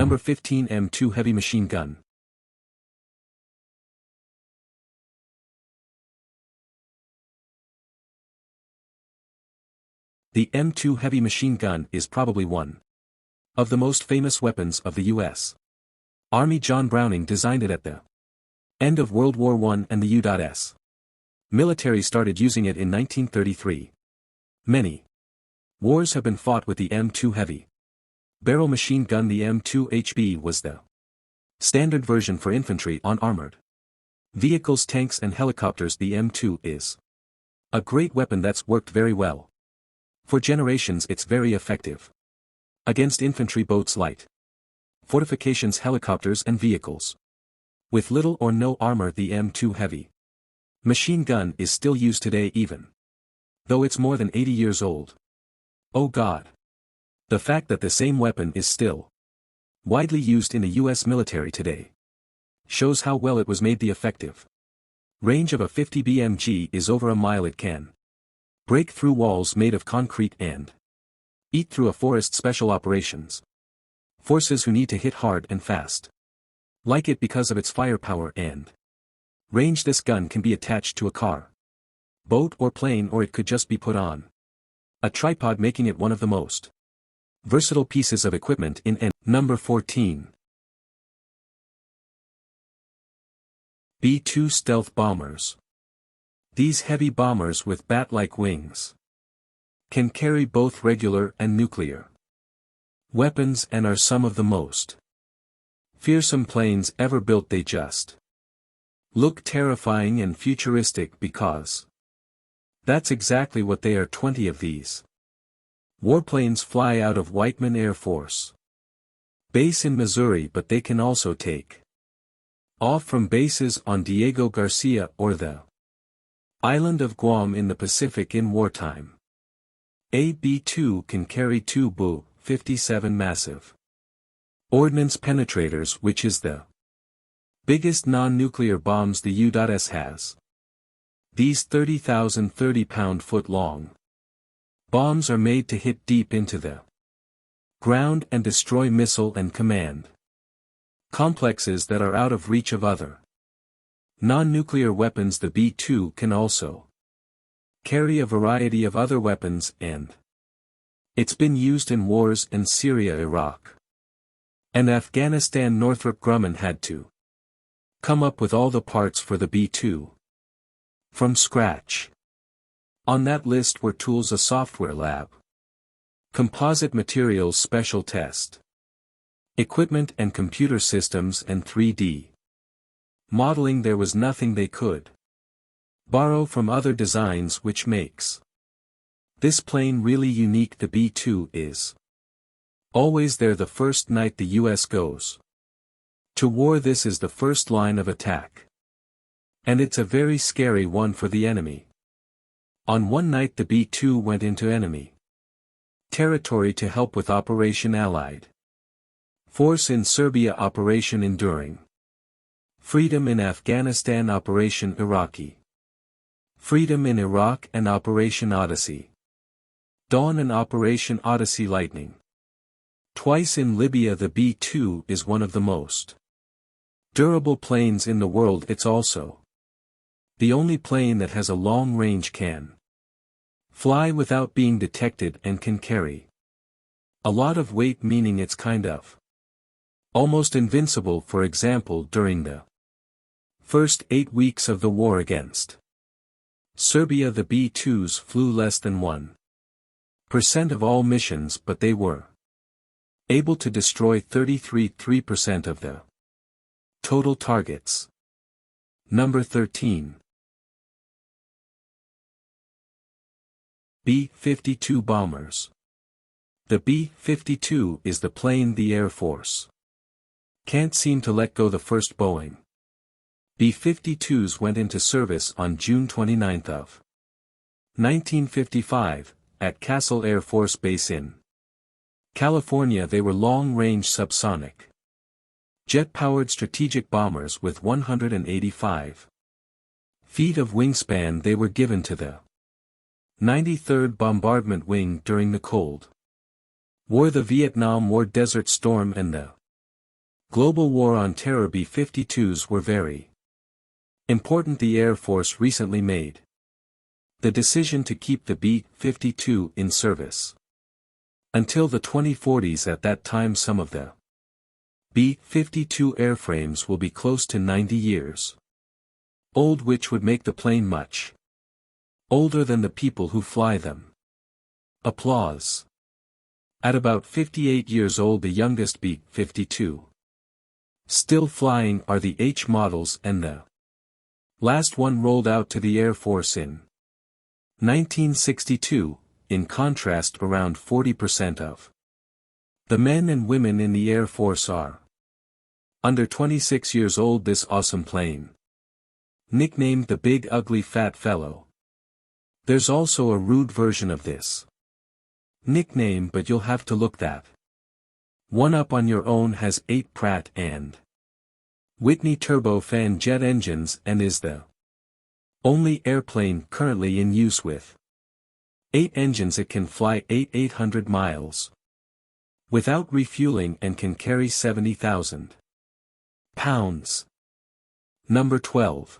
Number 15 M2 Heavy Machine Gun. The M2 heavy machine gun is probably one of the most famous weapons of the U.S. Army. John Browning designed it at the end of World War I, and the U.S. military started using it in 1933. Many wars have been fought with the M2 heavy barrel machine gun. The M2HB was the standard version for infantry on armored vehicles, tanks and helicopters. The M2 is a great weapon that's worked very well for generations. It's very effective against infantry, boats, light fortifications, helicopters and vehicles with little or no armor. The M2 heavy machine gun is still used today, even though it's more than 80 years old. Oh God! The fact that the same weapon is still widely used in the U.S. military today shows how well it was made. The effective range of a 50 BMG is over a mile. It can break through walls made of concrete and eat through a forest. Special operations forces who need to hit hard and fast like it because of its firepower and range. This gun can be attached to a car, boat or plane, or it could just be put on a tripod, making it one of the most versatile pieces of equipment in N. Number 14. B-2 Stealth Bombers. These heavy bombers with bat-like wings can carry both regular and nuclear weapons and are some of the most fearsome planes ever built. They just look terrifying and futuristic because that's exactly what they are. 20 of these warplanes fly out of Whiteman Air Force Base in Missouri, but they can also take off from bases on Diego Garcia or the island of Guam in the Pacific in wartime. A B-2 can carry two Bu-57 massive ordnance penetrators, which is the biggest non-nuclear bombs the U.S. has. These 30,000 30-pound-foot-long bombs are made to hit deep into the ground and destroy missile and command complexes that are out of reach of other non-nuclear weapons. The B-2 can also carry a variety of other weapons, and it's been used in wars in Syria, Iraq, and Afghanistan. Northrop Grumman had to come up with all the parts for the B-2 from scratch. On that list were tools, a software lab, composite materials, special test equipment and computer systems, and 3D modeling. There was nothing they could borrow from other designs, which makes this plane really unique. The B-2 is always there the first night the U.S. goes to war. This is the first line of attack, and it's a very scary one for the enemy. On one night the B-2 went into enemy territory to help with Operation Allied Force in Serbia, Operation Enduring Freedom in Afghanistan, Operation Iraqi Freedom in Iraq, and Operation Odyssey Dawn and Operation Odyssey Lightning. Twice in Libya. The B-2 is one of the most durable planes in the world. It's also the only plane that has a long range, can fly without being detected, and can carry a lot of weight, meaning it's kind of almost invincible. For example, during the first 8 weeks of the war against Serbia, the B-2s flew less than 1% of all missions, but they were able to destroy 33% of the total targets. Number 13. B-52 bombers. The B-52 is the plane the Air Force can't seem to let go. The first Boeing B-52s went into service on June 29 of 1955, at Castle Air Force Base in California. They were long-range subsonic jet-powered strategic bombers with 185 feet of wingspan. They were given to the 93rd Bombardment Wing during the Cold War, the Vietnam War, Desert Storm, and the Global War on Terror B-52s were very important. The Air Force recently made the decision to keep the B-52 in service until the 2040s. At that time some of the B-52 airframes will be close to 90 years old, which would make the plane much older than the people who fly them. Applause. At about 58 years old, the youngest B-52 still flying are the H models, and the last one rolled out to the Air Force in 1962. In contrast, around 40% of the men and women in the Air Force are under 26 years old. This awesome plane, nicknamed the Big Ugly Fat Fellow. There's also a rude version of this nickname, but you'll have to look that one up on your own. Has 8 Pratt and Whitney turbofan jet engines and is the only airplane currently in use with 8 engines. It can fly 800 miles without refueling and can carry 70,000 pounds. Number 12.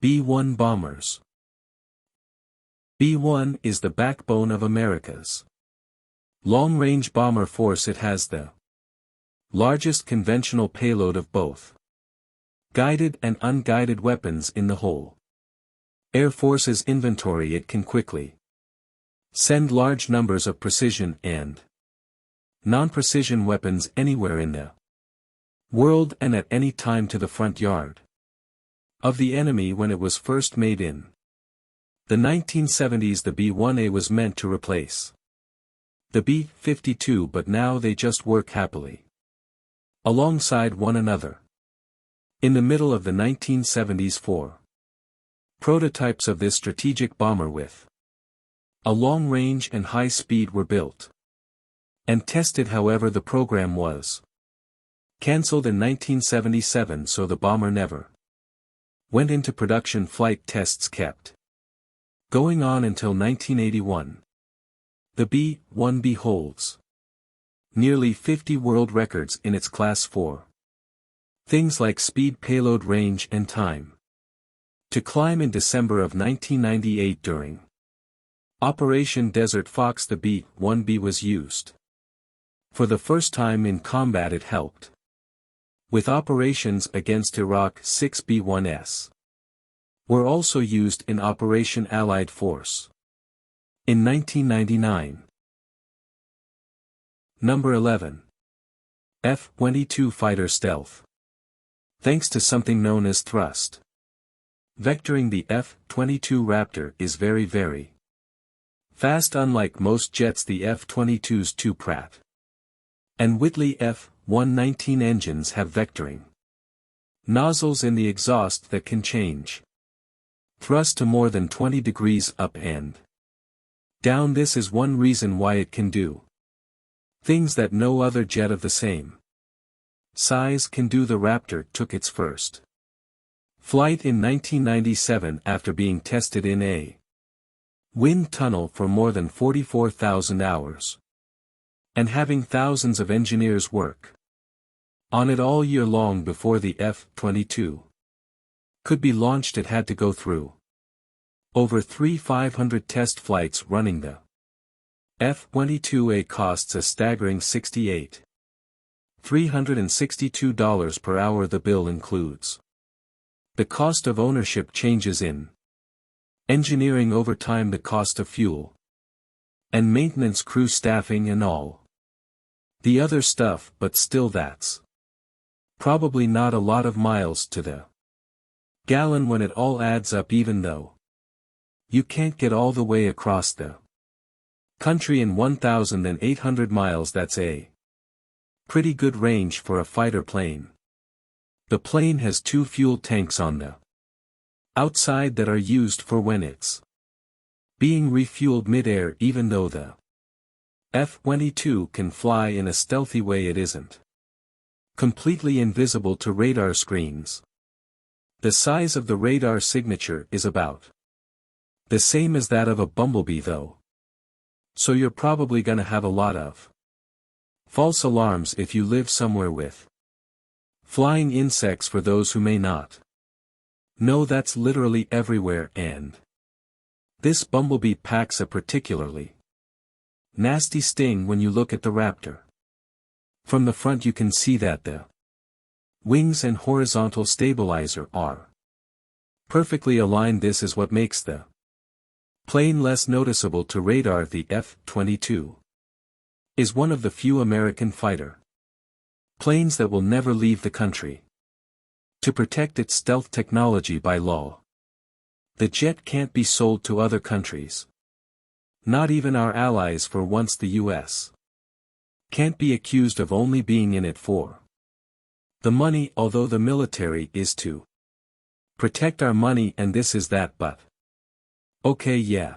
B-1 bombers. B-1 is the backbone of America's long-range bomber force. It has the largest conventional payload of both guided and unguided weapons in the whole Air Force's inventory. It can quickly send large numbers of precision and non-precision weapons anywhere in the world and at any time to the front yard of the enemy. When it was first made in the 1970s, the B-1A was meant to replace the B-52, but now they just work happily alongside one another. In the middle of the 1970s, 4 prototypes of this strategic bomber with a long range and high speed were built and tested. However, the program was cancelled in 1977, so the bomber never went into production. Flight tests kept going on until 1981. The B-1B holds nearly 50 world records in its class for things like speed, payload, range, and time to climb. In December of 1998, during Operation Desert Fox, the B-1B was used for the first time in combat. It helped with operations against Iraq. 6 B-1S were also used in Operation Allied Force in 1999. Number 11. F-22 Fighter Stealth. Thanks to something known as thrust vectoring, the F-22 Raptor is very fast. Unlike most jets, the F-22's 2 Pratt and Whitney F-119 engines have vectoring nozzles in the exhaust that can change thrust to more than 20 degrees up and down. This is one reason why it can do things that no other jet of the same size can do. The Raptor took its first flight in 1997 after being tested in a wind tunnel for more than 44,000 hours and having thousands of engineers work on it all year long. Before the F-22 could be launched, it had to go through over 500 test flights running. The F-22A costs a staggering $362 per hour. The bill includes the cost of ownership, changes in engineering, overtime, the cost of fuel and maintenance, crew staffing, and all the other stuff. But still, that's probably not a lot of miles to the gallon when it all adds up. Even though you can't get all the way across the country in 1,800 miles, that's a pretty good range for a fighter plane. The plane has 2 fuel tanks on the outside that are used for when it's being refueled mid-air. Even though the F-22 can fly in a stealthy way, it isn't completely invisible to radar screens. The size of the radar signature is about the same as that of a bumblebee though, so you're probably gonna have a lot of false alarms if you live somewhere with Flying insects for those who may not. No, that's literally everywhere, and this bumblebee packs a particularly nasty sting when you look at the raptor. From the front you can see that the wings and horizontal stabilizer are perfectly aligned. This is what makes the plane less noticeable to radar. The F-22 is one of the few American fighter planes that will never leave the country to protect its stealth technology by law. The jet can't be sold to other countries. Not even our allies, for once the US can't be accused of only being in it for the money, although the military is to protect our money, and this is that. But okay, yeah,